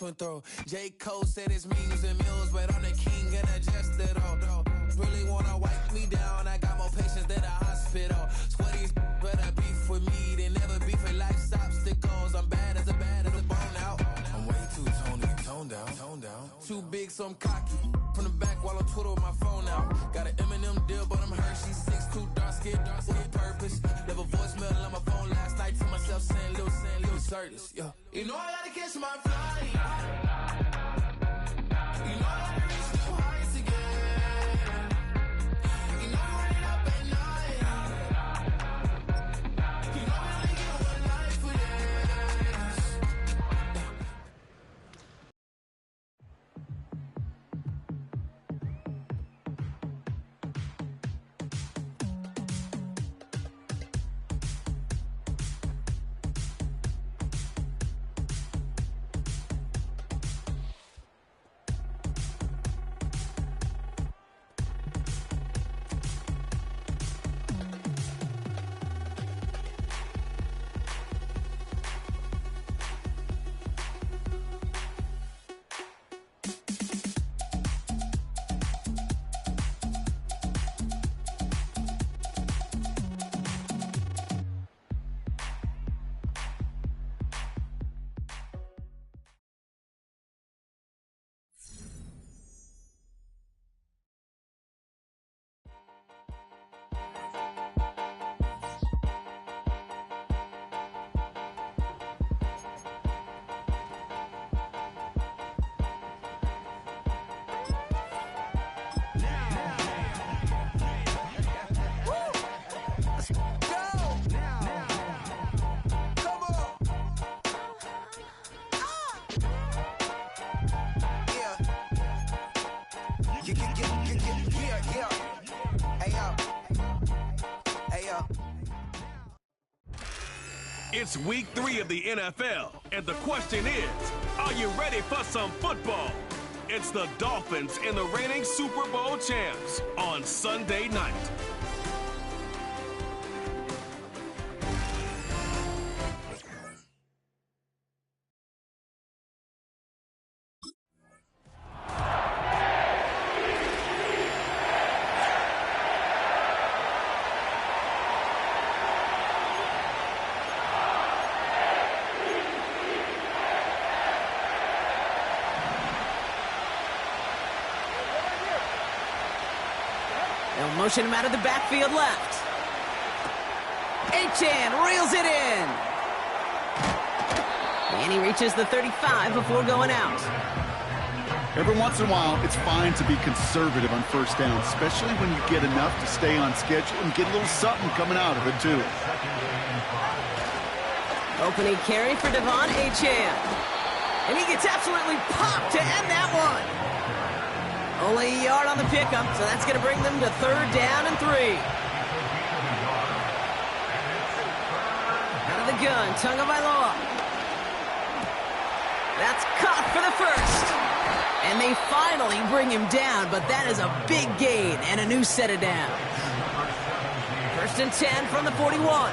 twin throw. J. Cole said it's millions and mills, but I'm the king and I just did all. Really wanna wipe me down, I got more patience than a hospital. Sweaty's better beef with me, they never beef with life's obstacles. I'm bad as a bone out. I'm way too tone down. Too big, so I'm cocky. From the back while I'm Twitter with my phone out. Got an Eminem deal, but I'm Hershey. 6'2", dark skin with purpose. Left a voicemail on my phone last night to myself saying, Lil Curtis, yeah. You know I gotta catch my flight. You know I gotta reach new heights again. You know I'm running up at night. You know I only get one life for this. It's week 3 of the NFL, and the question is, are you ready for some football? It's the Dolphins and the reigning Super Bowl champs on Sunday night. They'll motion him out of the backfield left. Achane reels it in. And he reaches the 35 before going out. Every once in a while, it's fine to be conservative on first down, especially when you get enough to stay on schedule and get a little something coming out of it, too. Opening carry for Devon Achane. And he gets absolutely popped to end that one. Only a yard on the pickup, so that's going to bring them to 3rd down and 3. Out of the gun, Tagovailoa. That's caught for the first. And they finally bring him down, but that is a big gain and a new set of downs. 1st and 10 from the 41.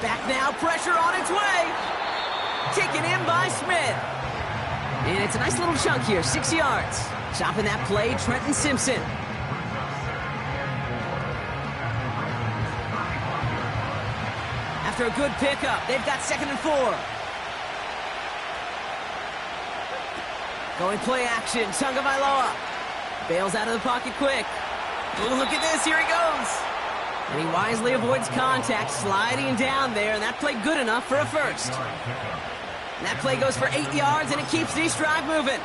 Back now, pressure on its way. Taken in by Smith. And it's a nice little chunk here, 6 yards. Chopping that play, Trenton Simpson. After a good pickup, they've got 2nd and 4. Going play action, Tagovailoa. Bails out of the pocket quick. Ooh, look at this, here he goes. And he wisely avoids contact, sliding down there, and that played good enough for a first. And that play goes for 8 yards, and it keeps this drive moving.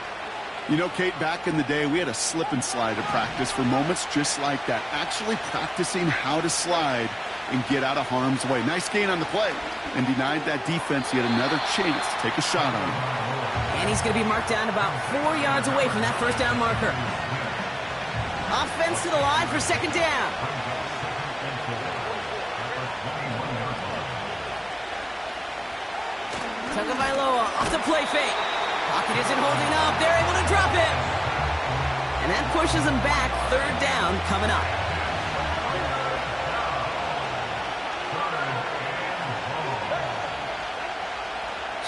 You know, Kate, back in the day, we had a slip and slide to practice for moments just like that. Actually practicing how to slide and get out of harm's way. Nice gain on the play, and denied that defense yet another chance to take a shot on him. And he's going to be marked down about 4 yards away from that first down marker. Offense to the line for 2nd down. Tagovailoa off the play fake. Pocket isn't holding up. They're able to drop it. And that pushes them back. 3rd down coming up.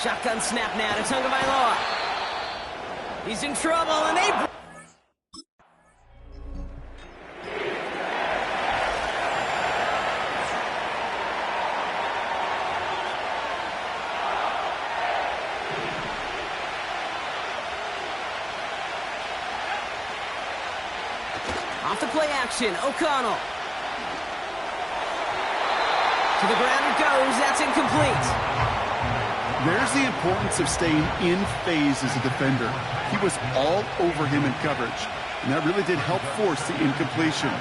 Shotgun snap now to Tagovailoa. He's in trouble, and they... Off the play action, O'Connell. To the ground it goes, that's incomplete. There's the importance of staying in phase as a defender. He was all over him in coverage, and that really did help force the incompletion.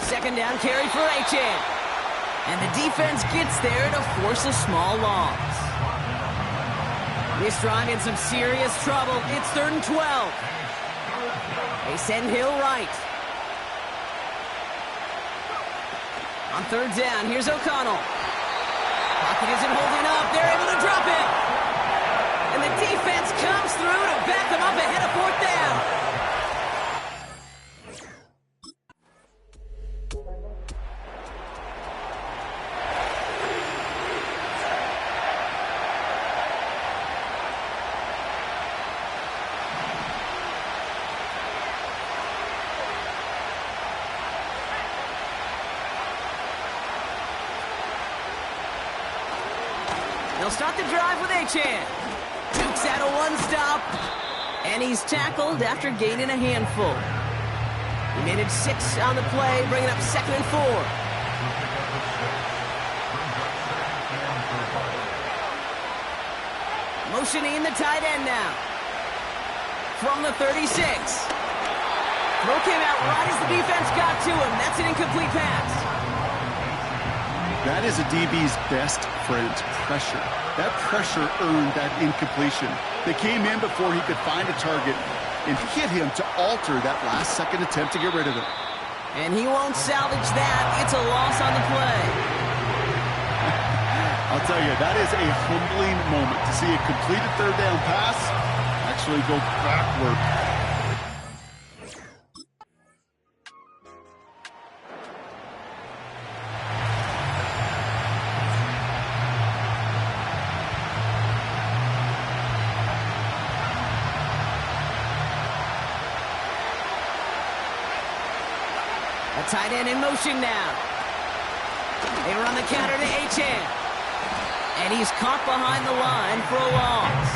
Second down carry for Achane. And the defense gets there to force a small loss. This drive in some serious trouble. It's 3rd and 12. They send Hill right. On 3rd down, here's O'Connell. Pocket isn't holding up. They're able to drop it. And the defense comes through to back them up ahead of 4th down. They'll start the drive with Achane. Dukes out a one-stop. And he's tackled after gaining a handful. He made it 6 on the play, bringing up 2nd and 4. Motioning the tight end now. From the 36. Throw came out right as the defense got to him. That's an incomplete pass. That is a DB's best friend, pressure. That pressure earned that incompletion. They came in before he could find a target and hit him to alter that last-second attempt to get rid of it. And he won't salvage that. It's a loss on the play. I'll tell you, that is a humbling moment to see a completed 3rd down pass actually go backward. A tight end in motion now. They run the counter to Achane. And he's caught behind the line for a loss.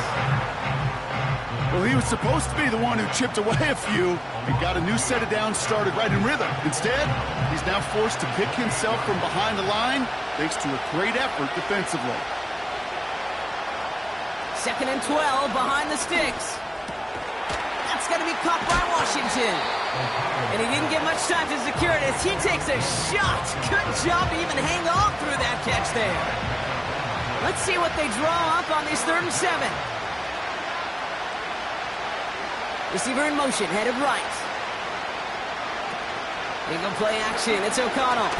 Well, he was supposed to be the one who chipped away a few and got a new set of downs started right in rhythm. Instead, he's now forced to pick himself from behind the line thanks to a great effort defensively. 2nd and 12 behind the sticks. That's going to be caught by Washington. And he didn't get much time to secure it as he takes a shot. Good job to even hang on through that catch there. Let's see what they draw up on this 3rd and 7. Receiver in motion, headed right. Eagle play action, it's O'Connell.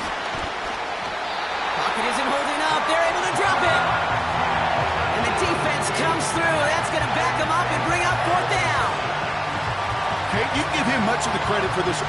Pocket isn't holding up, they're able to drop it. And the defense comes through, that's going to back them up and bring up 4th down. Okay, you give him much of the credit for this.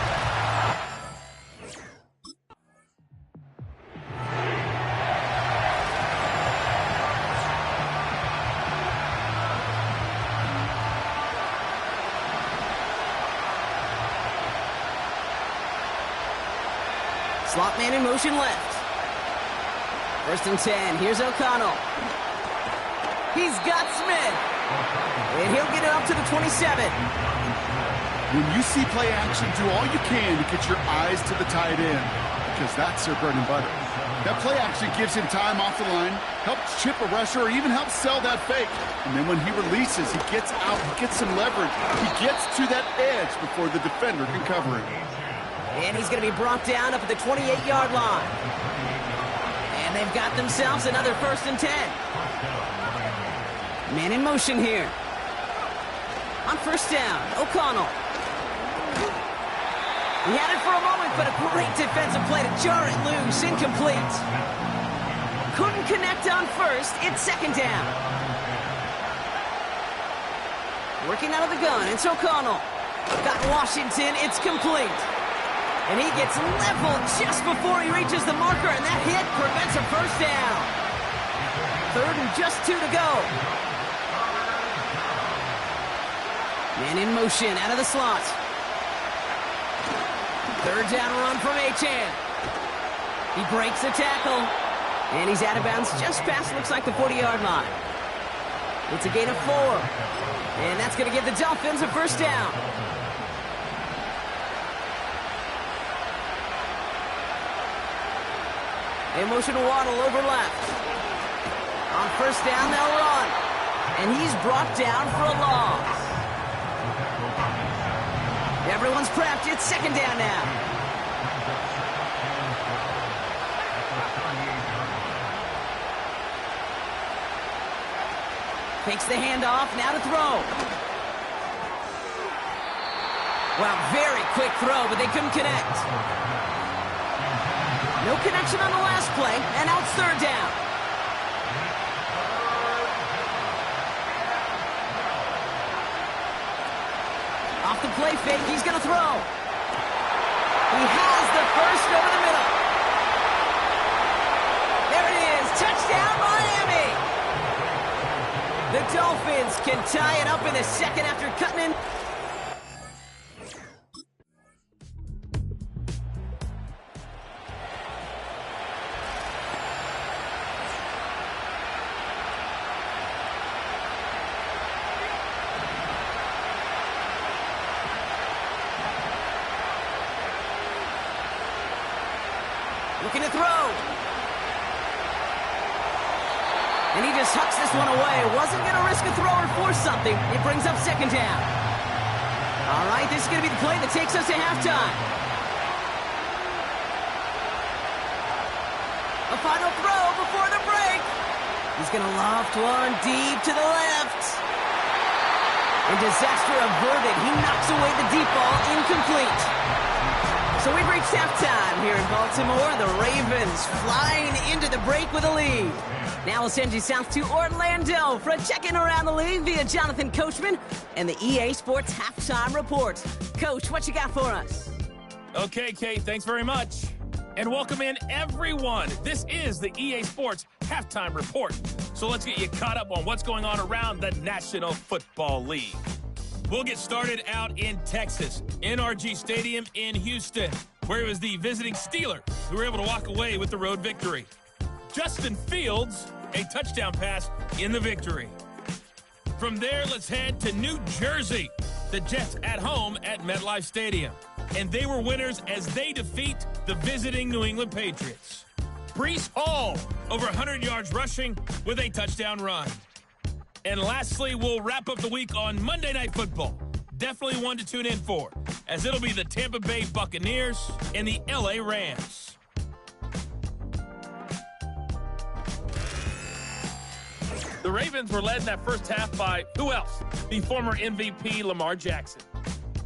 Slot man in motion left. 1st and 10, here's O'Connell. He's got Smith. And he'll get it up to the 27. When you see play action, do all you can to get your eyes to the tight end, because that's their bread and butter. That play action gives him time off the line, helps chip a rusher, or even helps sell that fake. And then when he releases, he gets out, he gets some leverage. He gets to that edge before the defender can cover him. And he's going to be brought down up at the 28-yard line. And they've got themselves another 1st and 10. Man in motion here. On 1st down, O'Connell. He had it for a moment, but a great defensive play to jar it loose. Incomplete. Couldn't connect on 1st. It's 2nd down. Working out of the gun, it's O'Connell. Got Washington. It's complete. And he gets leveled just before he reaches the marker, and that hit prevents a first down. 3rd and just 2 to go. Man in motion out of the slot. 3rd down run from Achane. He breaks the tackle. And he's out of bounds just past, looks like, the 40-yard line. It's a gain of 4. And that's going to give the Dolphins a first down. In motion, Waddle over left. On first down, they'll run. And he's brought down for a loss. Everyone's prepped. It's 2nd down now. Takes the handoff, now to throw. Wow, very quick throw, but they couldn't connect. No connection on the last play, and now it's 3rd down. Off the play fake, he's going to throw. He has the first over the middle. There it is, touchdown Miami! The Dolphins can tie it up in the 2nd after cutting in. Looking to throw. And he just hucks this one away. Wasn't going to risk a throw or force something. It brings up 2nd down. All right, this is going to be the play that takes us to halftime. A final throw before the break. He's going to loft one deep to the left. And disaster averted. He knocks away the deep ball, incomplete. So we've reached halftime here in Baltimore. The Ravens flying into the break with a lead. Now we'll send you south to Orlando for a check-in around the league via Jonathan Coachman and the EA Sports Halftime Report. Coach, what you got for us? Okay, Kate, thanks very much. And welcome in, everyone. This is the EA Sports Halftime Report. So let's get you caught up on what's going on around the National Football League. We'll get started out in Texas, NRG Stadium in Houston, where it was the visiting Steelers who were able to walk away with the road victory. Justin Fields, a touchdown pass in the victory. From there, let's head to New Jersey. The Jets at home at MetLife Stadium. And they were winners as they defeat the visiting New England Patriots. Breece Hall, over 100 yards rushing with a touchdown run. And lastly, we'll wrap up the week on Monday Night Football. Definitely one to tune in for, as it'll be the Tampa Bay Buccaneers and the LA Rams. The Ravens were led in that first half by, who else? The former MVP Lamar Jackson.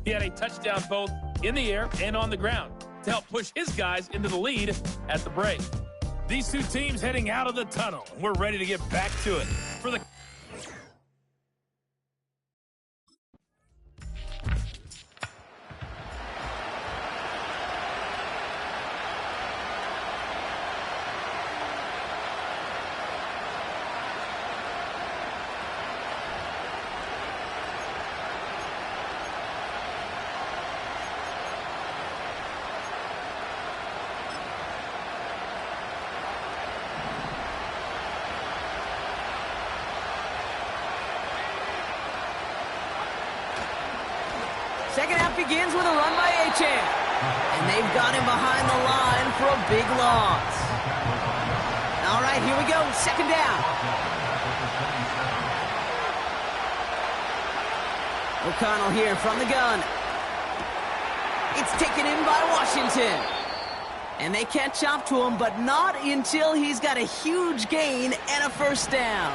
He had a touchdown both in the air and on the ground to help push his guys into the lead at the break. These two teams heading out of the tunnel. We're ready to get back to it. For the Second half begins with a run by Achane. And they've got him behind the line for a big loss. All right, here we go. 2nd down. O'Connell here from the gun. It's taken in by Washington. And they catch up to him, but not until he's got a huge gain and a first down.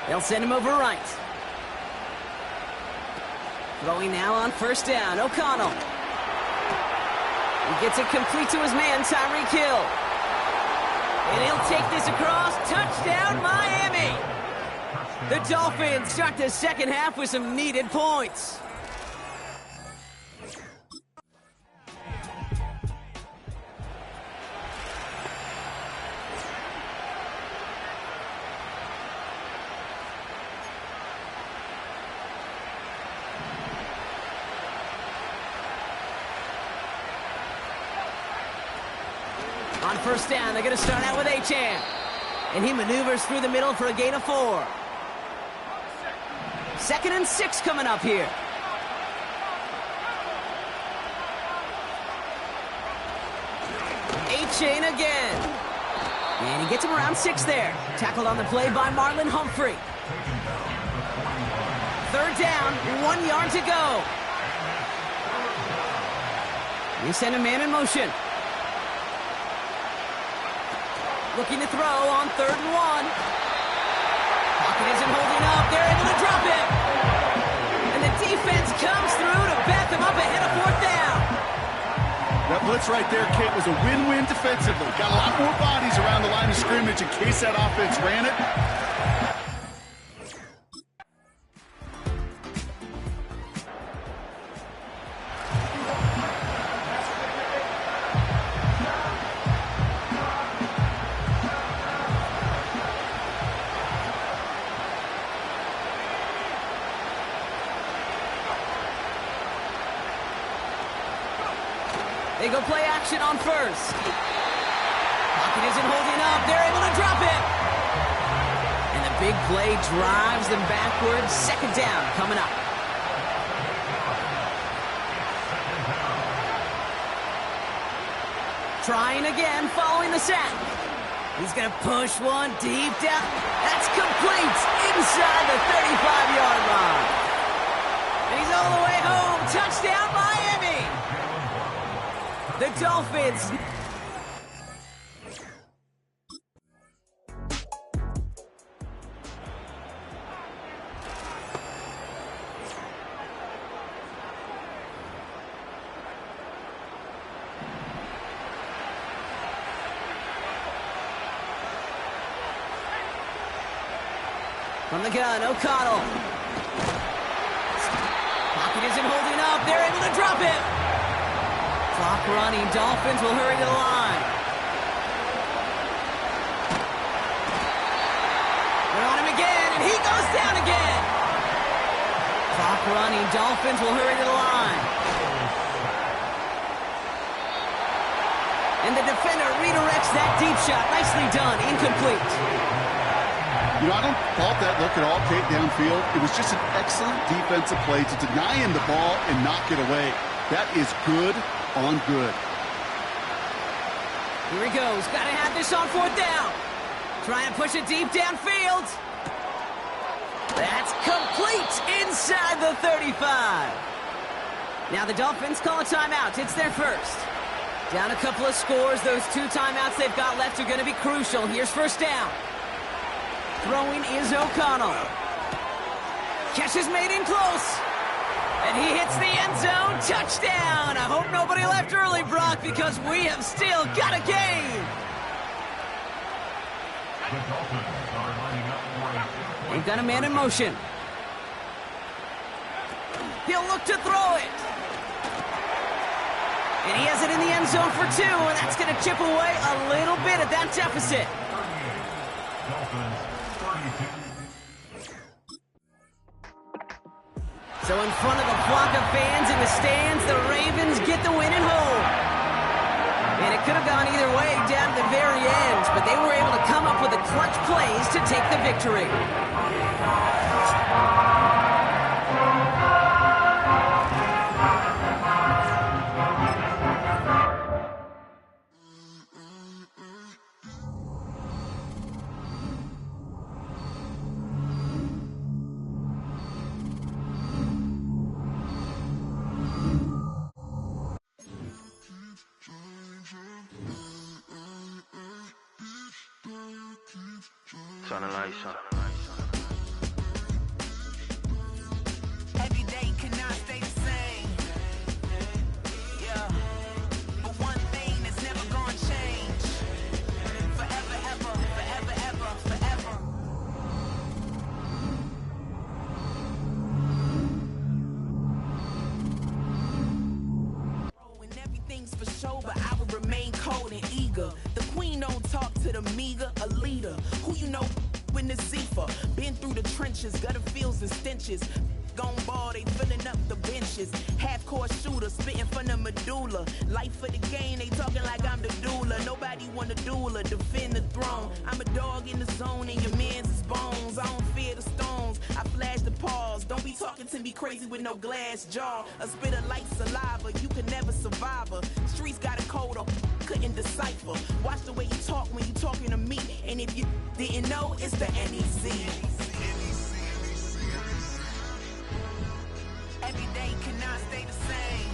They'll send him over right. Throwing now on first down. O'Connell. He gets it complete to his man, Tyreek Hill. And he'll take this across. Touchdown, Miami. The Dolphins start the second half with some needed points. On first down, they're going to start out with Achane. And he maneuvers through the middle for a gain of 4. 2nd and 6 coming up here. Achane again. And he gets him around 6 there. Tackled on the play by Marlon Humphrey. 3rd down, 1 yard to go. They send a man in motion. Looking to throw on 3rd and 1. Pocket isn't holding up. They're able to drop it. And the defense comes through to back them up ahead of 4th down. That blitz right there, Kate, was a win-win defensively. Got a lot more bodies around the line of scrimmage in case that offense ran it. They go play action on first. Pocket isn't holding up. They're able to drop it. And the big play drives them backwards. 2nd down coming up. Trying again following the sack. He's going to push one deep down. That's complete inside the 35-yard line. And he's all the way home. Touchdown, Miami. The Dolphins. From the gun, O'Connell. Pocket isn't holding up. They're able to drop it. Clock running. Dolphins will hurry to the line. They're on him again, and he goes down again. Clock running. Dolphins will hurry to the line. And the defender redirects that deep shot. Nicely done. Incomplete. You know, I don't fault that look at all, Kate, downfield. It was just an excellent defensive play to deny him the ball and knock it away. That is good on good. Here he goes. Got to have this on 4th down. Trying to push it deep downfield. That's complete inside the 35. Now the Dolphins call a timeout. It's their first. Down a couple of scores. Those 2 timeouts they've got left are going to be crucial. Here's first down. Throwing is O'Connell. Catch is made in close. And he hits the end zone. Touchdown. I hope nobody left early, Brock, because we have still got a game. They've got a man in motion. He'll look to throw it. And he has it in the end zone for 2, and that's going to chip away a little bit at that deficit. So in front of a flock of fans in the stands, the Ravens get the win at home. And it could have gone either way down to the very end, but they were able to come up with the clutch plays to take the victory. Turn the lights on. Every day cannot stay the same. Yeah. But one thing that's never gonna change. Forever, ever, forever, ever, forever. eager. The queen don't talk to the meager, a leader. Who you know in the Zephyr? Been through the trenches, gutter fields and stenches. Gone ball, they filling up the benches. Half-court shooter, spitting from the medulla. Life for the game, they talking like I'm the doula. Nobody want a doula, defend the throne. I'm a dog in the zone and your man's is bones. I don't fear the stones, I flash the paws. Don't be talking to me crazy with no glass jaw. A spit of light saliva, you can never survive her. Streets got a code or couldn't decipher. Watch the way you talk when you talking to me. And if you didn't know, it's the NEC. Every day cannot stay the same.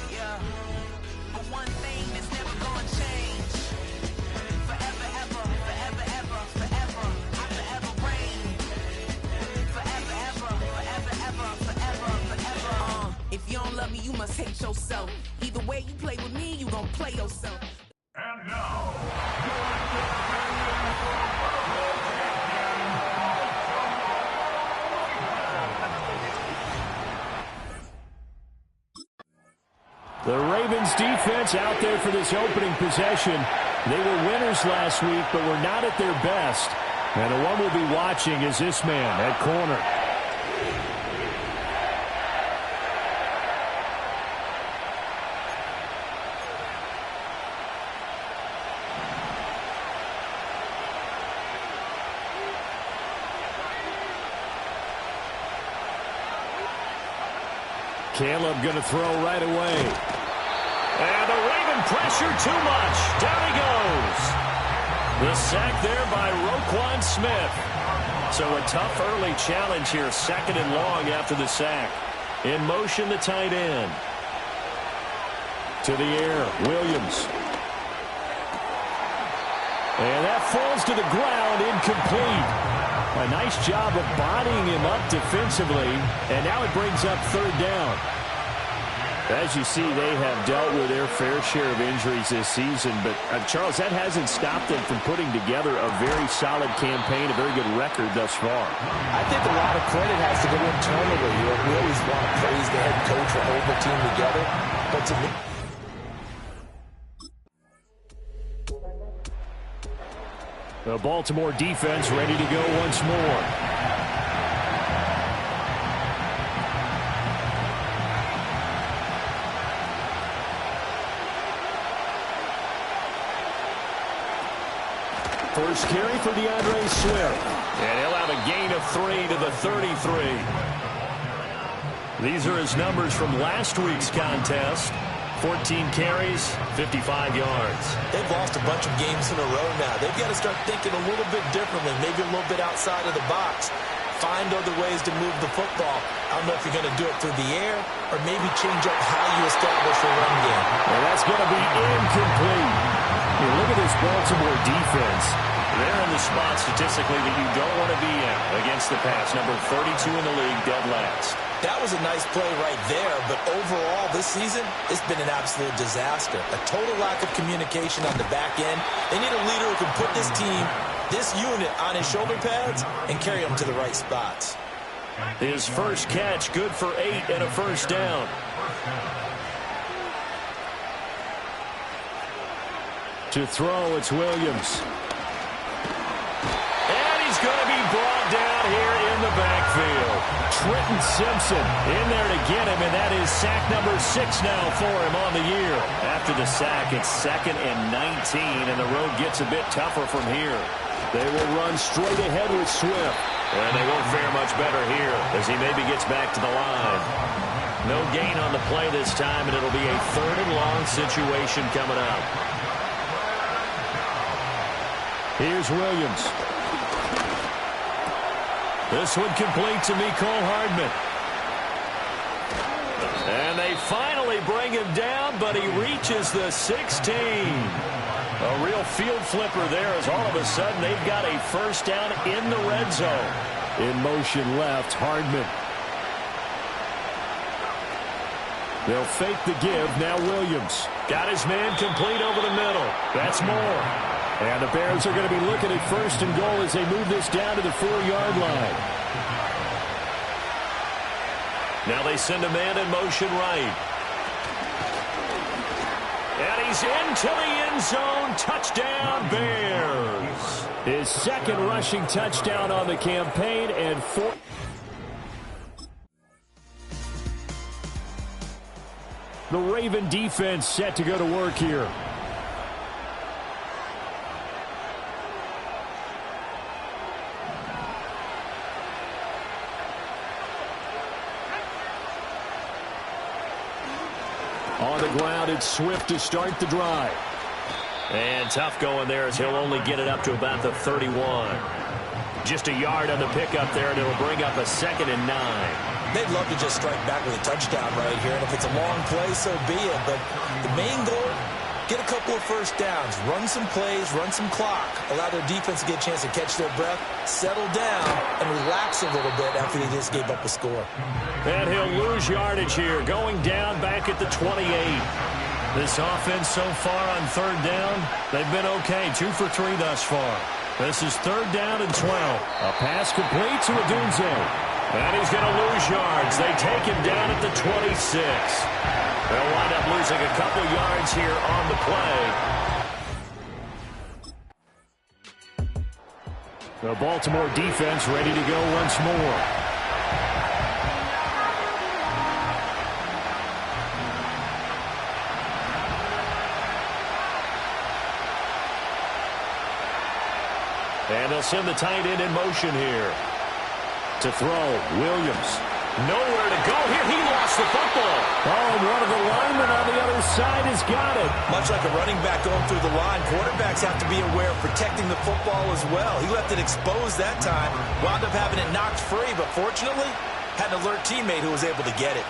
Yeah. But one thing that's never gonna change. Forever, ever, forever, ever, forever. I forever reign. Forever, ever, forever, ever, forever, forever. If you don't love me, you must hate yourself. Either way you play with me, you gon' play yourself. And now, the Ravens defense out there for this opening possession. They were winners last week, but were not at their best. And the one we'll be watching is this man at corner. Caleb going to throw right away. And the Raven pressure too much. Down he goes. The sack there by Roquan Smith. So a tough early challenge here. 2nd and long after the sack. In motion, the tight end. To the air, Williams. And that falls to the ground, incomplete. A nice job of bodying him up defensively, and now it brings up 3rd down. As you see, they have dealt with their fair share of injuries this season, but Charles, that hasn't stopped them from putting together a very solid campaign, a very good record thus far. I think a lot of credit has to go internally. We always want to praise the head coach for holding the team together, but to me, the Baltimore defense ready to go once more. First carry for DeAndre Swift. And he'll have a gain of 3 to the 33. These are his numbers from last week's contest. 14 carries, 55 yards. They've lost a bunch of games in a row now. They've got to start thinking a little bit differently, maybe a little bit outside of the box. Find other ways to move the football. I don't know if you're going to do it through the air or maybe change up how you establish a run game. And that's going to be incomplete. Hey, look at this Baltimore defense. They're in the spot statistically that you don't want to be in against the pass. Number 32 in the league, dead last. That was a nice play right there, but overall this season, it's been an absolute disaster. A total lack of communication on the back end. They need a leader who can put this team, this unit, on his shoulder pads and carry them to the right spots. His first catch, good for 8 and a first down. To throw, it's Williams. And he's going to be brought down here in the backfield. Trenton Simpson in there to get him, and that is sack number 6 now for him on the year. After the sack, it's 2nd and 19, and the road gets a bit tougher from here. They will run straight ahead with Swift. And they won't fare much better here as he maybe gets back to the line. No gain on the play this time, and it'll be a 3rd and long situation coming up. Here's Williams. This one complete to Mecole Hardman. And they finally bring him down, but he reaches the 16. A real field flipper there as all of a sudden they've got a first down in the red zone. In motion left, Hardman. They'll fake the give, now Williams. Got his man complete over the middle. That's more. And the Bears are going to be looking at 1st and goal as they move this down to the 4-yard line. Now they send a man in motion right. And he's into the end zone. Touchdown, Bears. His second rushing touchdown on the campaign and fourth. The Raven defense set to go to work here. On the ground, it's Swift to start the drive. And tough going there as he'll only get it up to about the 31. Just a yard on the pickup there, and it'll bring up a 2nd and 9. They'd love to just strike back with a touchdown right here, and if it's a long play, so be it. But the main goal, get a couple of first downs, run some plays, run some clock, allow their defense to get a chance to catch their breath, settle down, and relax a little bit after they just gave up a score. And he'll lose yardage here, going down back at the 28. This offense so far on 3rd down, they've been okay, 2 for 3 thus far. This is 3rd down and 12. A pass complete to Odunze. And he's going to lose yards. They take him down at the 26. They'll wind up losing a couple yards here on the play. The Baltimore defense ready to go once more. And they'll send the tight end in motion here. To throw, Williams. Nowhere to go here. He lost the football. Oh, and one of the linemen on the other side has got it. Much like a running back going through the line, quarterbacks have to be aware of protecting the football as well. He left it exposed that time, wound up having it knocked free, but fortunately, had an alert teammate who was able to get it.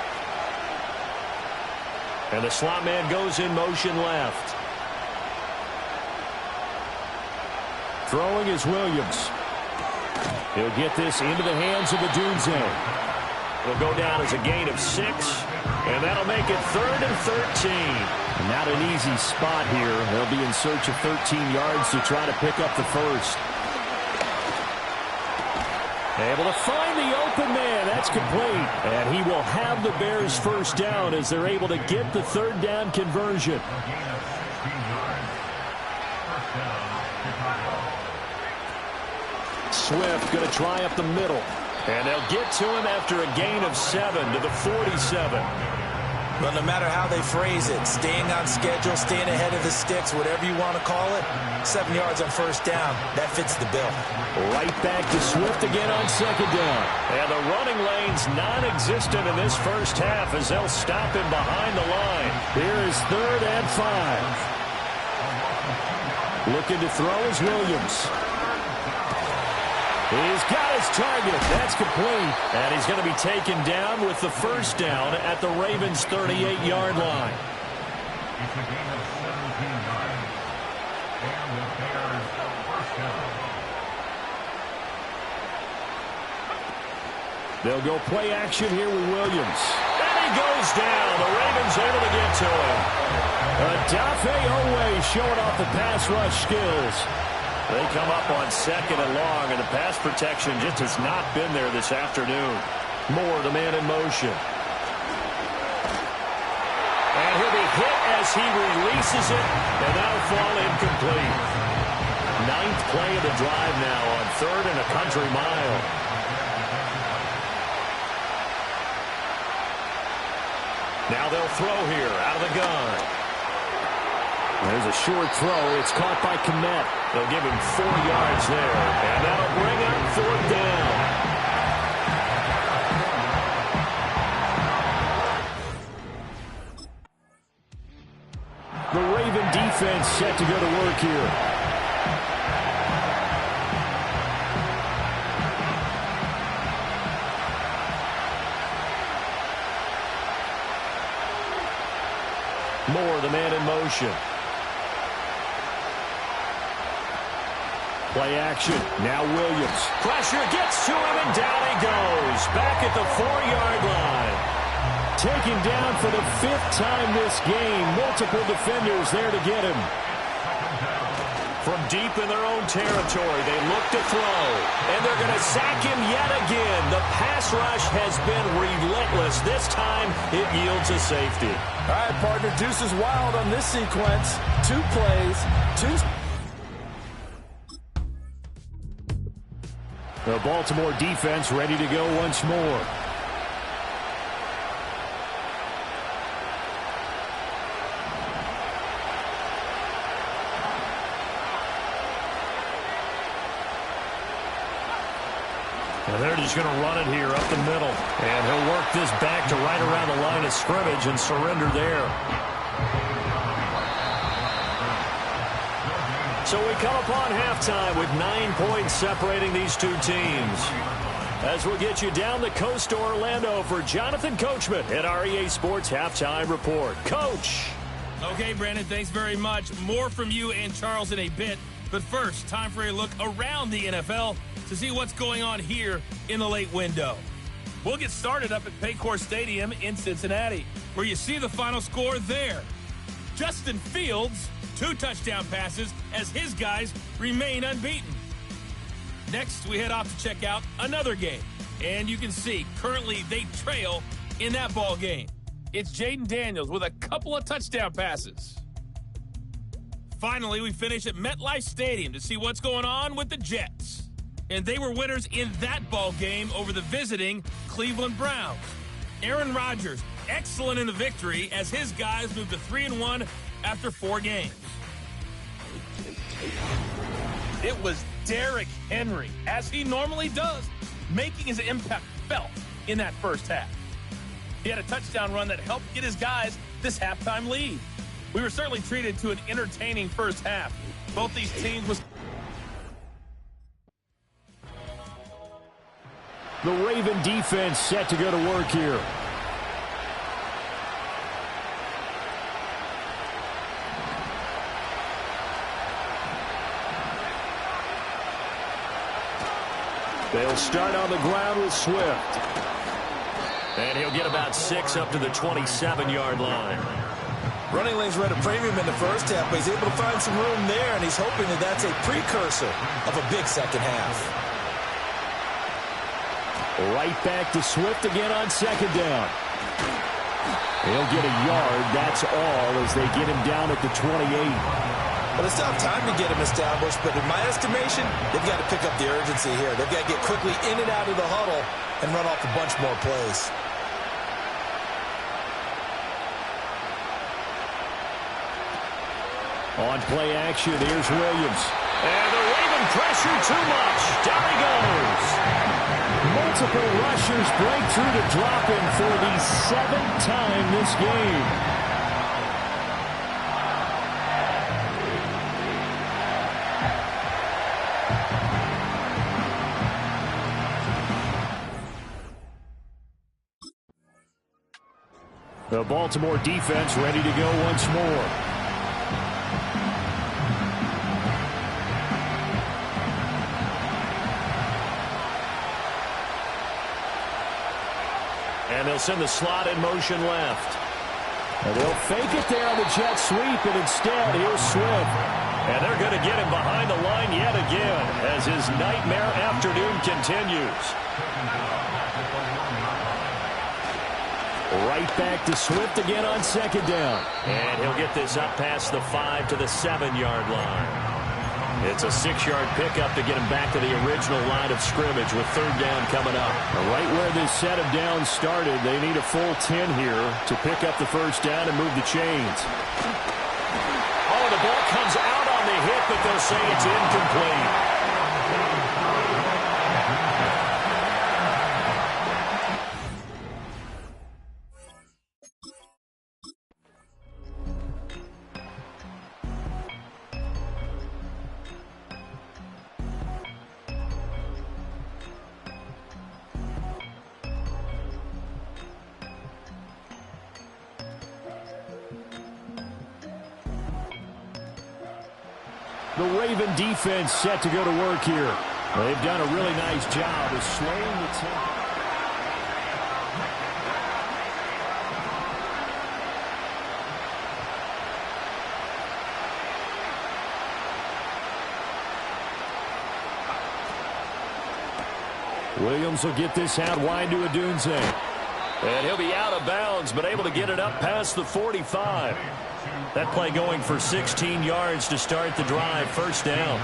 And the slot man goes in motion left. Throwing is Williams. He'll get this into the hands of Odunze. It'll go down as a gain of 6, and that'll make it 3rd and 13. Not an easy spot here. They'll be in search of 13 yards to try to pick up the first. Able to find the open man. That's complete. And he will have the Bears first down as they're able to get the 3rd down conversion. Swift going to try up the middle. And they'll get to him after a gain of 7 to the 47. But no matter how they phrase it, staying on schedule, staying ahead of the sticks, whatever you want to call it, 7 yards on first down, that fits the bill. Right back to Swift again on 2nd down. And the running lane's non-existent in this first half as they'll stop him behind the line. Here is 3rd and 5. Looking to throw is Williams. He's got his target. That's complete. And he's going to be taken down with the first down at the Ravens' 38-yard line. They'll go play action here with Williams. And he goes down. The Ravens able to get to him. Adafe Owe showing off the pass rush skills. They come up on 2nd and long, and the pass protection just has not been there this afternoon. Moore, the man in motion. And he'll be hit as he releases it, and that'll fall incomplete. 9th play of the drive now on 3rd and a country mile. Now they'll throw here out of the gun. There's a short throw. It's caught by Kmet. They'll give him 4 yards there. And that'll bring up 4th down. The Raven defense set to go to work here. Moore, the man in motion. Play action. Now Williams. Pressure gets to him, and down he goes. Back at the 4-yard line. Taken down for the 5th time this game. Multiple defenders there to get him. From deep in their own territory, they look to throw. And they're going to sack him yet again. The pass rush has been relentless. This time, it yields a safety. All right, partner, deuce is wild on this sequence. 2 plays, 2... The Baltimore defense ready to go once more. And they're just going to run it here up the middle. And he'll work this back to right around the line of scrimmage and surrender there. So we come upon halftime with 9 points separating these two teams. As we'll get you down the coast to Orlando for Jonathan Coachman at our EA Sports Halftime Report. Coach! Okay, Brandon, thanks very much. More from you and Charles in a bit. But first, time for a look around the NFL to see what's going on here in the late window. We'll get started up at Paycor Stadium in Cincinnati, where you see the final score there. Justin Fields, 2 touchdown passes as his guys remain unbeaten. Next, we head off to check out another game. And you can see, currently they trail in that ball game. It's Jaden Daniels with a couple of touchdown passes. Finally, we finish at MetLife Stadium to see what's going on with the Jets. And they were winners in that ball game over the visiting Cleveland Browns. Aaron Rodgers, excellent in the victory as his guys moved to 3-1 after 4 games. It was Derrick Henry, as he normally does, making his impact felt in that first half. He had a touchdown run that helped get his guys this halftime lead. We were certainly treated to an entertaining first half. Both these teams was... The Raven defense set to go to work here. They'll start on the ground with Swift. And he'll get about 6 up to the 27-yard line. Running lanes were at a premium in the first half, but he's able to find some room there, and he's hoping that that's a precursor of a big second half. Right back to Swift again on second down. He'll get a yard, that's all, as they get him down at the 28. Well, they still have time to get him established, but in my estimation, they've got to pick up the urgency here. They've got to get quickly in and out of the huddle and run off a bunch more plays. On play action, here's Williams. And the Raven pressure too much. Down he goes. Multiple rushers break through to drop him for the 7th time this game. The Baltimore defense ready to go once more. And they'll send the slot in motion left. And they'll fake it there on the jet sweep, and instead, here's Swift. And they're going to get him behind the line yet again as his nightmare afternoon continues. Right back to Swift again on second down. And he'll get this up past the 5 to the 7-yard line. It's a 6-yard pickup to get him back to the original line of scrimmage with third down coming up. Right where this set of downs started, they need a full 10 here to pick up the first down and move the chains. Oh, the ball comes out on the hit, but they'll say it's incomplete. The Raven defense set to go to work here. They've done a really nice job of slowing the tempo. Williams will get this out wide to Odunze. And he'll be out of bounds, but able to get it up past the 45. That play going for 16 yards to start the drive. First down.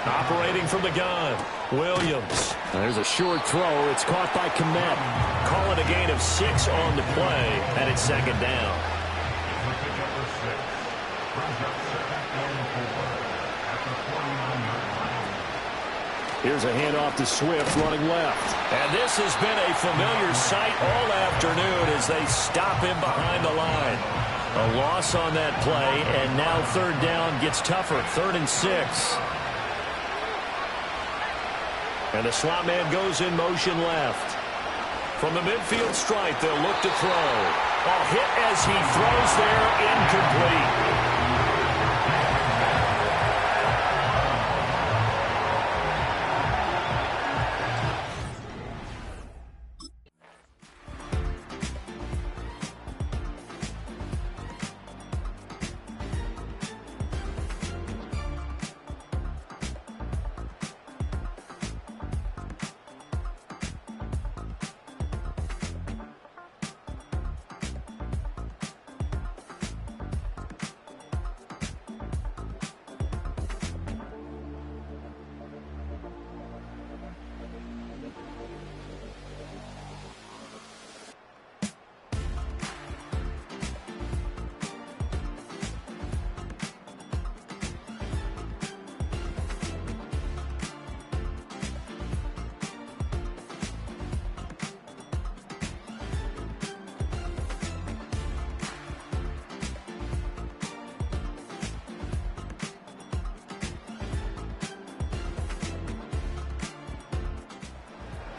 Operating from the gun, Williams. There's a short throw. It's caught by Kmet. Call it a gain of 6 on the play, and it's second down. Here's a handoff to Swift running left. And this has been a familiar sight all afternoon as they stop him behind the line. A loss on that play, and now third down gets tougher. 3rd and 6. And the slot man goes in motion left. From the midfield stripe, they'll look to throw. A hit as he throws there, incomplete.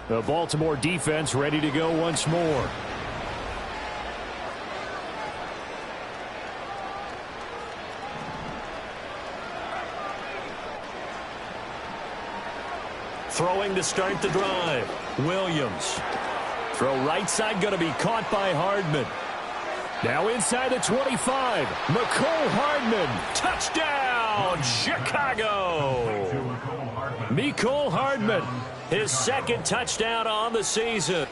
The Baltimore defense ready to go once more. Throwing to start the drive. Williams. Throw right side going to be caught by Hardman. Now inside the 25. Mecole Hardman. Touchdown, Chicago. Mecole Hardman. His second touchdown on the season.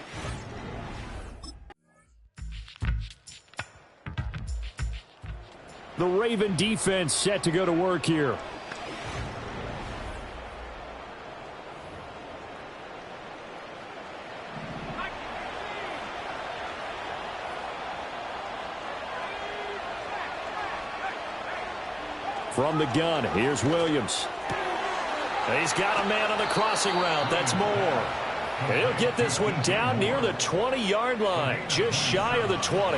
The Raven defense set to go to work here. From the gun, here's Williams. He's got a man on the crossing route. That's Moore. He'll get this one down near the 20-yard line, just shy of the 20.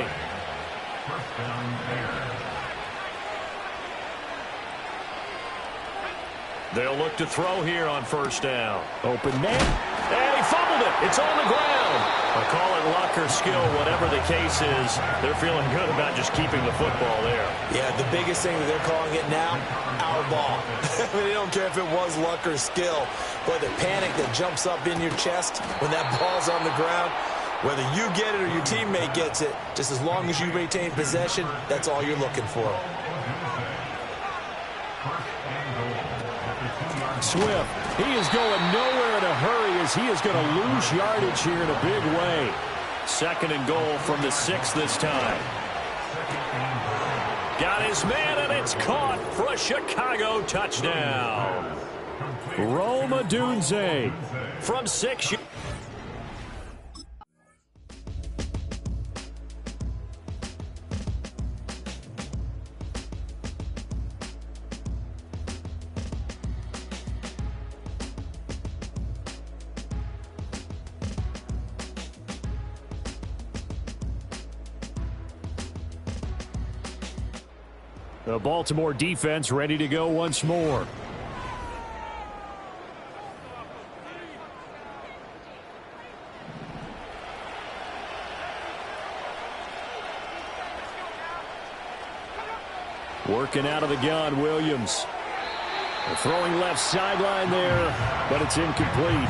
They'll look to throw here on first down. Open man. And he fumbled it. It's on the ground. I call it luck or skill, whatever the case is. They're feeling good about just keeping the football there. Yeah, the biggest thing that they're calling it now, our ball. I mean, they don't care if it was luck or skill, but the panic that jumps up in your chest when that ball's on the ground, whether you get it or your teammate gets it, just as long as you maintain possession, that's all you're looking for. Swift, he is going nowhere in a hurry as he is going to lose yardage here in a big way. 2nd and goal from the 6 this time. Got his man, and it's caught for a Chicago touchdown. Rome Odunze from 6. The Baltimore defense ready to go once more. Working out of the gun, Williams. They're throwing left sideline there, but it's incomplete.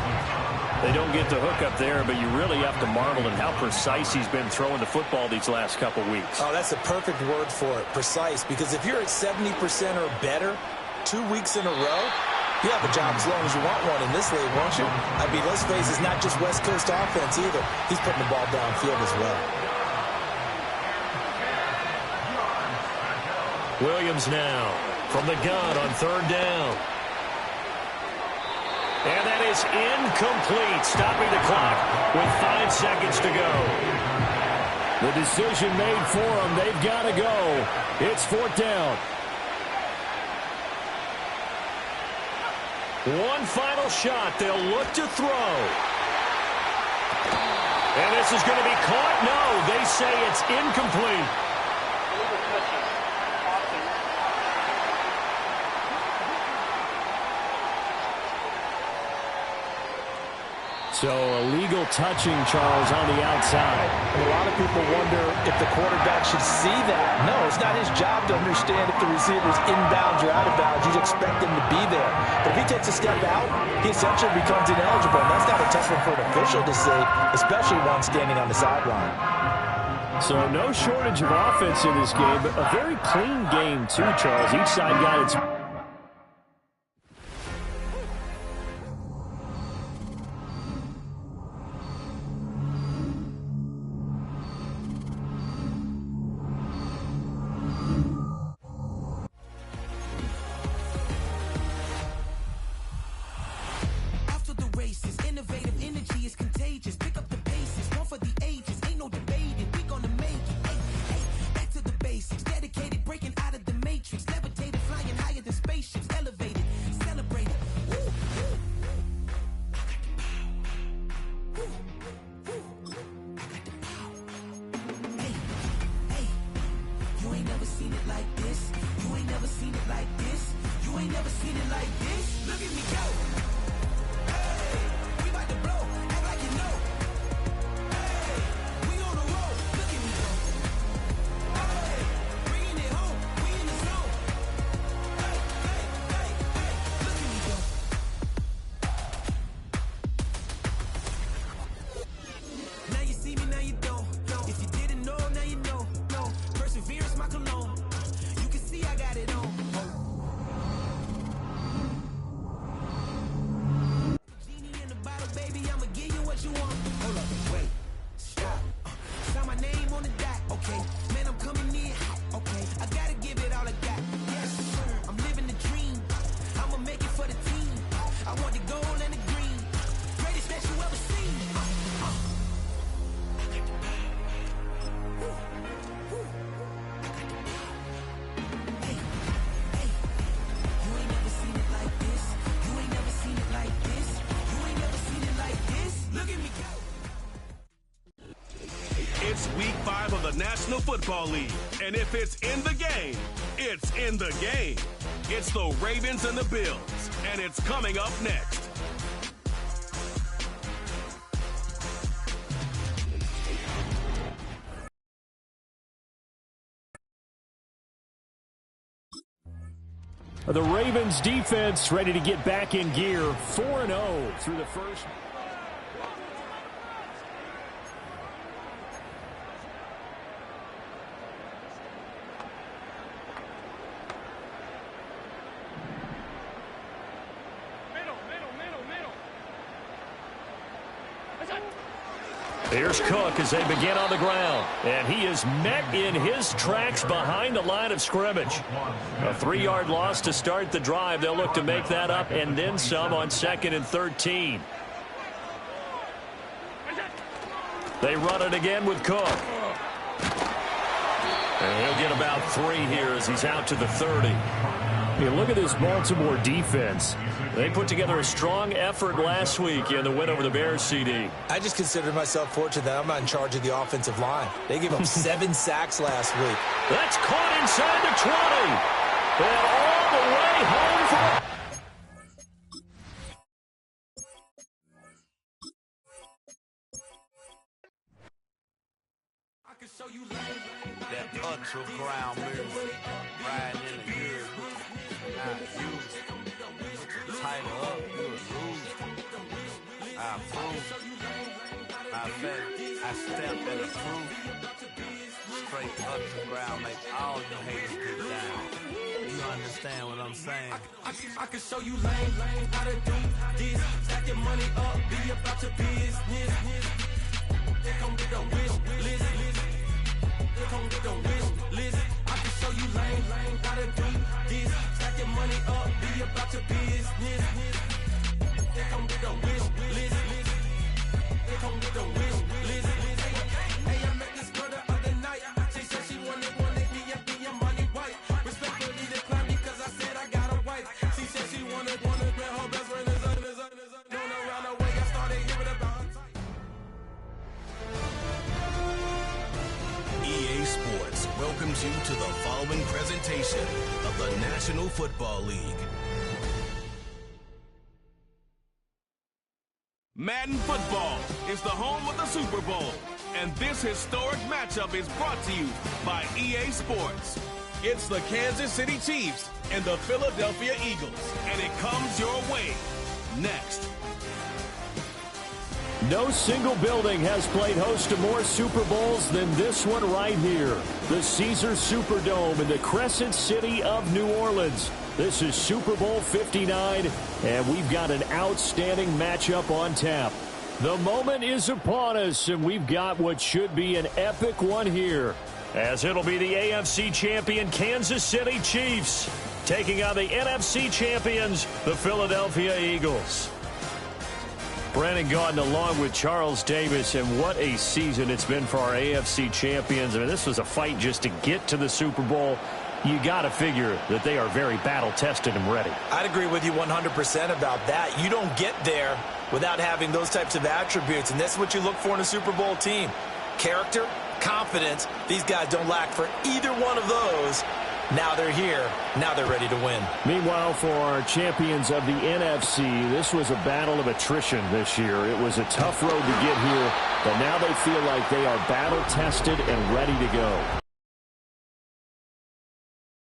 They don't get the hook up there, but you really have to marvel at how precise he's been throwing the football these last couple weeks. Oh, that's the perfect word for it, precise. Because if you're at 70% or better 2 weeks in a row, You have a job as long as you want one in this league, won't you? I mean, let's face it, it's not just West Coast offense either. He's putting the ball downfield as well. Williams now from the gun on 3rd down. And that is incomplete, stopping the clock with 5 seconds to go. The decision made for them. They've got to go. It's 4th down. One final shot. They'll look to throw. And this is going to be caught. No, they say it's incomplete. So illegal touching, Charles, on the outside. And a lot of people wonder if the quarterback should see that. No, it's not his job to understand if the receiver's inbounds or out of bounds. You expect him to be there. But if he takes a step out, he essentially becomes ineligible. And that's not a tough one for an official to see, especially one standing on the sideline. So no shortage of offense in this game, but a very clean game too, Charles. Each side got its... It's Week 5 of the National Football League, and if it's in the game, it's in the game. It's the Ravens and the Bills, and it's coming up next. The Ravens defense ready to get back in gear, 4-0 through the first. Here's Cook as they begin on the ground. And he is met in his tracks behind the line of scrimmage. A 3-yard loss to start the drive. They'll look to make that up and then some on 2nd and 13. They run it again with Cook. And he'll get about 3 here as he's out to the 30. Hey, look at this Baltimore defense. They put together a strong effort last week in the win over the Bears, CD. I just consider myself fortunate that I'm not in charge of the offensive line. They gave up 7 sacks last week. That's caught inside the 20. And all the way home for... That ultra ground move, riding in the good, not used. Tighten up, you'll lose. I approve. I bet I step and approve. Straight ultra ground, make all you haters get down. You understand what I'm saying. I can show you lame, how to do this. Stack your money up, be about your business. They come with the wish list. They come with the wish list. I can show you lame, how to do this. Stack your money up, be about your business. They come with the wish list. They come with the wish list. Hey, I met this girl the other night. She said she wanted me and be a money white. Respectfully declined because I said I got a wife. She said she wanted her best friend is known around the way. I started hearing about her. EA Sports welcomes you to the following presentation of the National Football League. Madden Football is the home of the Super Bowl, and this historic matchup is brought to you by EA Sports. It's the Kansas City Chiefs and the Philadelphia Eagles, and it comes your way next. No single building has played host to more Super Bowls than this one right here. The Caesars Superdome in the Crescent City of New Orleans. This is Super Bowl 59, and we've got an outstanding matchup on tap. The moment is upon us, and we've got what should be an epic one here, as it'll be the AFC champion Kansas City Chiefs taking on the NFC champions, the Philadelphia Eagles. Brandon Gaudin along with Charles Davis, and what a season it's been for our AFC champions. I mean, this was a fight just to get to the Super Bowl. You got to figure that they are very battle-tested and ready. I'd agree with you 100% about that. You don't get there without having those types of attributes, and that's what you look for in a Super Bowl team. Character, confidence. These guys don't lack for either one of those. Now they're here. Now they're ready to win. Meanwhile, for our champions of the NFC, this was a battle of attrition this year. It was a tough road to get here, but now they feel like they are battle-tested and ready to go.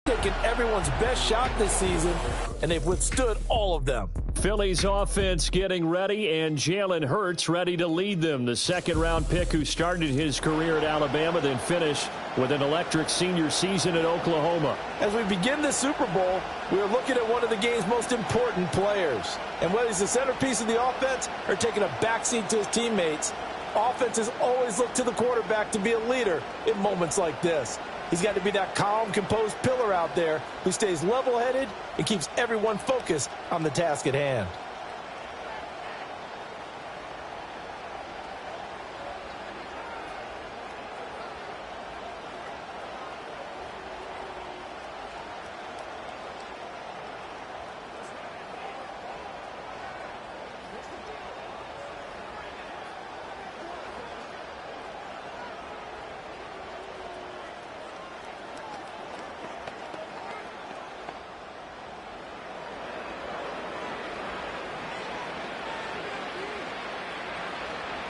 Taking everyone's best shot this season, and they've withstood all of them. Philly's offense getting ready, and Jalen Hurts ready to lead them. The second-round pick who started his career at Alabama, then finished with an electric senior season at Oklahoma. As we begin the Super Bowl, we are looking at one of the game's most important players. And whether he's the centerpiece of the offense or taking a backseat to his teammates, offenses always look to the quarterback to be a leader in moments like this. He's got to be that calm, composed pillar out there who stays level-headed and keeps everyone focused on the task at hand.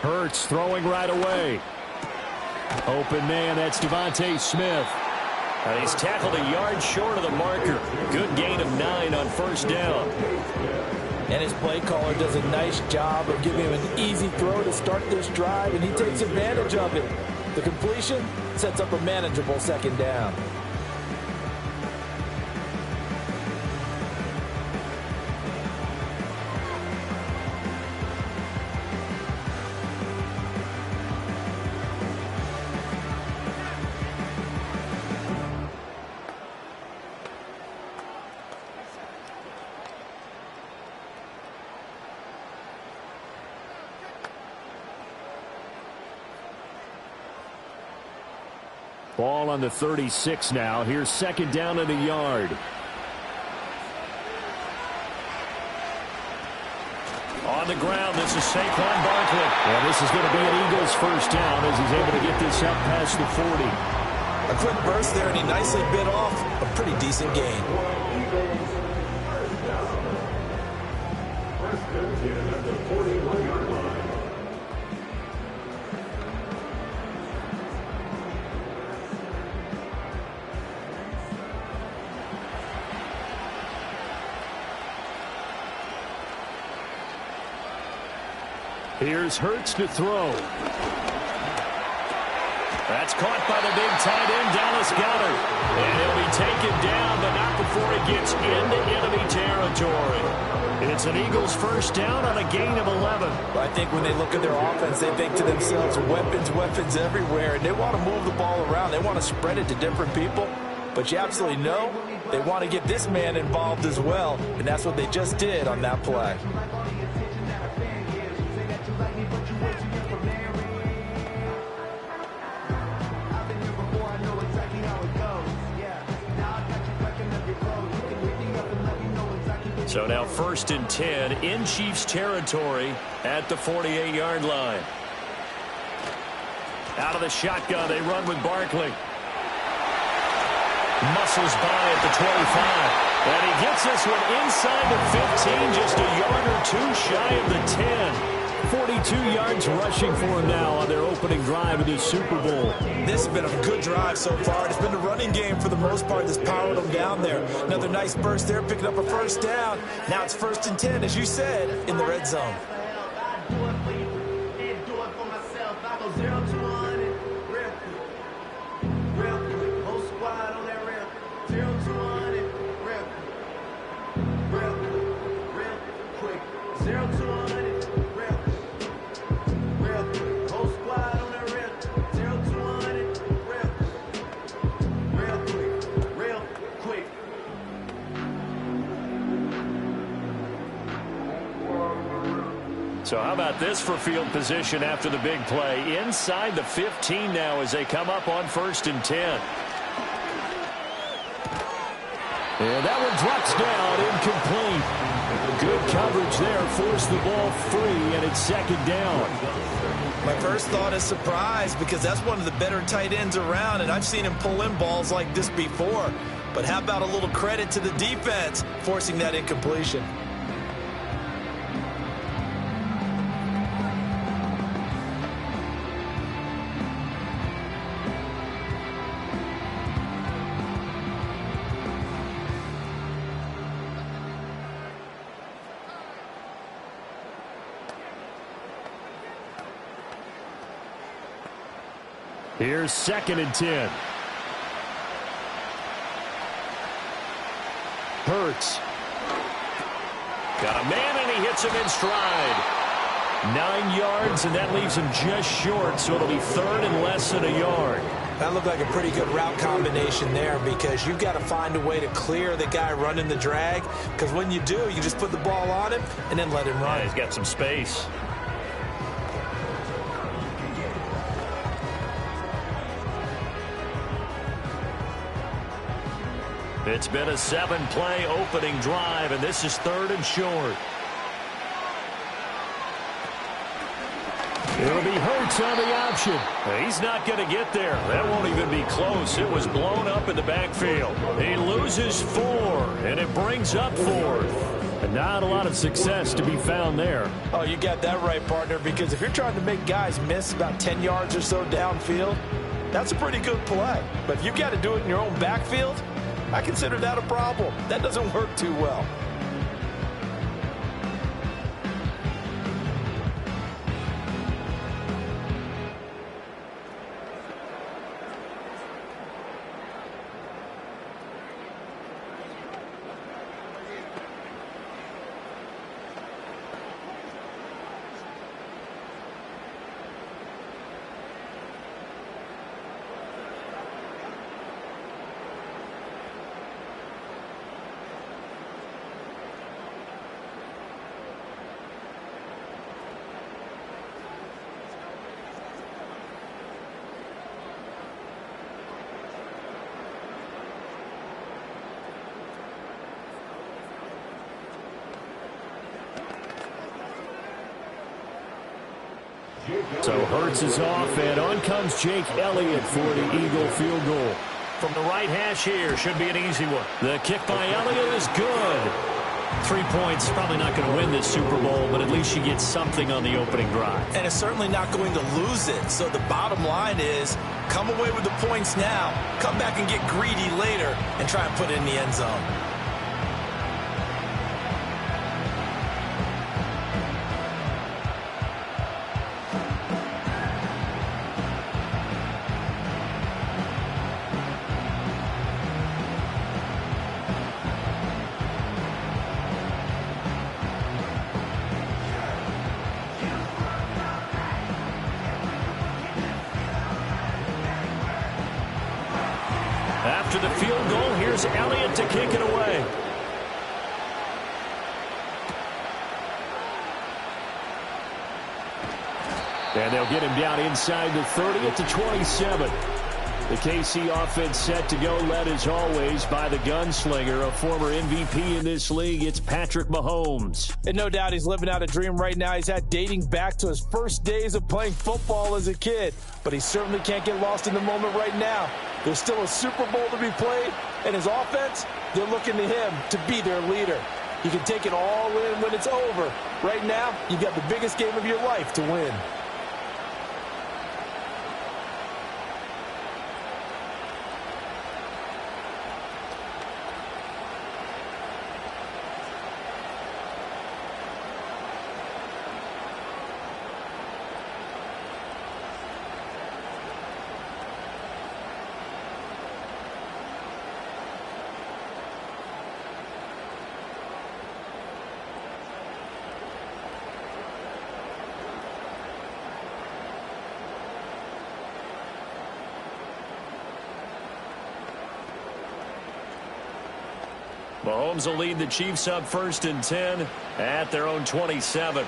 Hurts throwing right away. Open man, that's Devontae Smith. And he's tackled a yard short of the marker. Good gain of 9 on first down. And his play caller does a nice job of giving him an easy throw to start this drive, and he takes advantage of it. The completion sets up a manageable second down. Ball on the 36 now. Here's second down and a yard. On the ground, this is Saquon Barkley. And this is going to be an Eagles first down as he's able to get this up past the 40. A quick burst there, and he nicely bit off a pretty decent gain. Here's Hurts to throw. That's caught by the big tight end, Dallas Goedert. And he'll be taken down, but not before he gets into enemy territory. It's an Eagles first down on a gain of 11. I think when they look at their offense, they think to themselves, weapons, weapons everywhere, and they want to move the ball around. They want to spread it to different people, but you absolutely know they want to get this man involved as well, and that's what they just did on that play. So now 1st and 10 in Chiefs territory at the 48-yard line. Out of the shotgun, they run with Barkley. Muscles by at the 25. And he gets this one inside the 15, just a yard or two shy of the 10. 42 yards rushing for him now on their opening drive of this Super Bowl. This has been a good drive so far. It's been a running game for the most part that's powered them down there. Another nice burst there, picking up a first down. Now it's 1st and 10, as you said, in the red zone. So how about this for field position after the big play? Inside the 15 now as they come up on 1st and 10. And that one drops down, incomplete. Good coverage there, forced the ball free, and it's 2nd down. My first thought is surprise, because that's one of the better tight ends around, and I've seen him pull in balls like this before. But how about a little credit to the defense forcing that incompletion? Here's 2nd and 10. Hurts. Got a man, and he hits him in stride. 9 yards, and that leaves him just short, so it'll be 3rd and less than a yard. That looked like a pretty good route combination there, because you've got to find a way to clear the guy running the drag, because when you do, you just put the ball on him and then let him run. Yeah, he's got some space. It's been a 7-play opening drive, and this is 3rd and short. It'll be Hurts on the option. He's not going to get there. That won't even be close. It was blown up in the backfield. He loses 4, and it brings up 4th. And not a lot of success to be found there. Oh, you got that right, partner, because if you're trying to make guys miss about 10 yards or so downfield, that's a pretty good play. But if you've got to do it in your own backfield, I consider that a problem. That doesn't work too well. So Hurts is off, and on comes Jake Elliott for the Eagle field goal. From the right hash here, should be an easy one. The kick by Elliott is good. 3 points, probably not going to win this Super Bowl, but at least you get something on the opening drive. And it's certainly not going to lose it. So the bottom line is, come away with the points now, come back and get greedy later, and try and put it in the end zone. Here's Elliott to kick it away. And they'll get him down inside the 30 at the 27. The KC offense set to go, led as always by the gunslinger, a former MVP in this league. It's Patrick Mahomes. And no doubt he's living out a dream right now. He's had dating back to his first days of playing football as a kid. But he certainly can't get lost in the moment right now. There's still a Super Bowl to be played, and his offense, they're looking to him to be their leader. He can take it all in when it's over. Right now, you've got the biggest game of your life to win. Mahomes will lead the Chiefs up 1st and 10 at their own 27.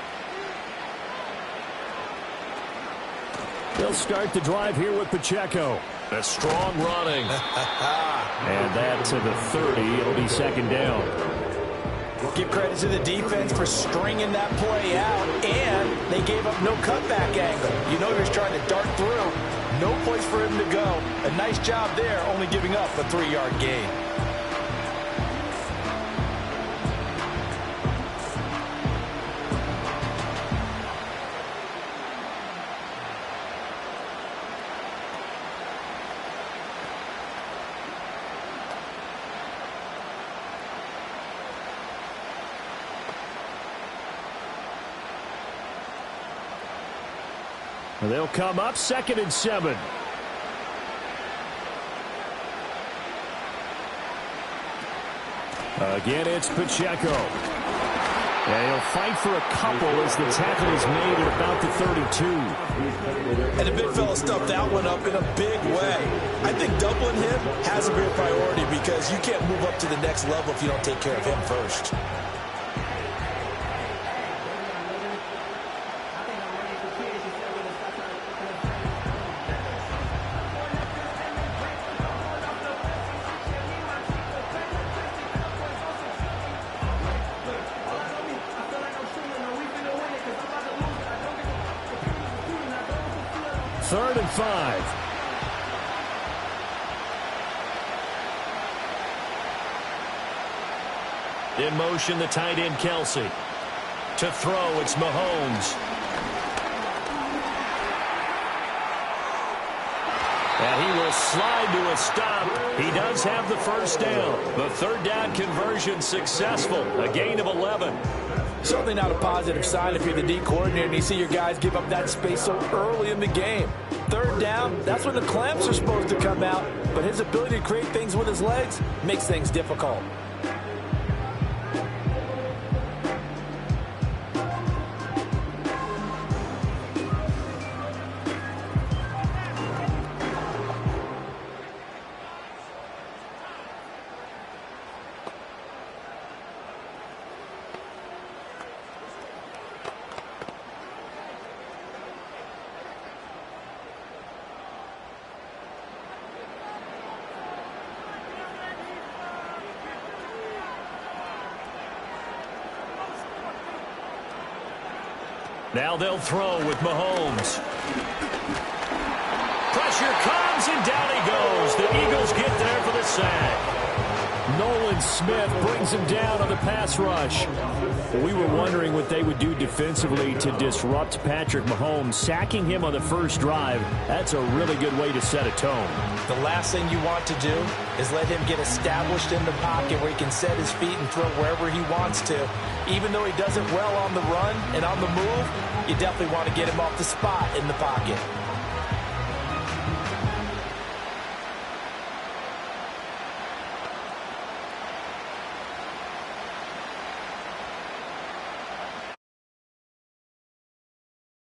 They'll start the drive here with Pacheco. A strong running. And that to the 30. It'll be 2nd down. Give credit to the defense for stringing that play out, and they gave up no cutback angle. You know he was trying to dart through. No place for him to go. A nice job there, only giving up a 3-yard gain. They'll come up 2nd and 7. Again, it's Pacheco. And he'll fight for a couple as the tackle is made at about the 32. And the big fella stuffed that one up in a big way. I think doubling him has to be a priority because you can't move up to the next level if you don't take care of him first. Third and 5. In motion, the tight end, Kelsey. To throw, it's Mahomes. And he will slide to a stop. He does have the 1st down. The 3rd down conversion successful. A gain of 11. Certainly not a positive sign if you're the D coordinator and you see your guys give up that space so early in the game. 3rd down, that's when the clamps are supposed to come out, but his ability to create things with his legs makes things difficult. Now they'll throw with Mahomes. Pressure comes, and down he goes. The Eagles get there for the sack. Nolan Smith brings him down on the pass rush. We were wondering what they would do defensively to disrupt Patrick Mahomes. Sacking him on the first drive, that's a really good way to set a tone. The last thing you want to do is let him get established in the pocket where he can set his feet and throw wherever he wants to. Even though he does it well on the run and on the move, you definitely want to get him off the spot in the pocket.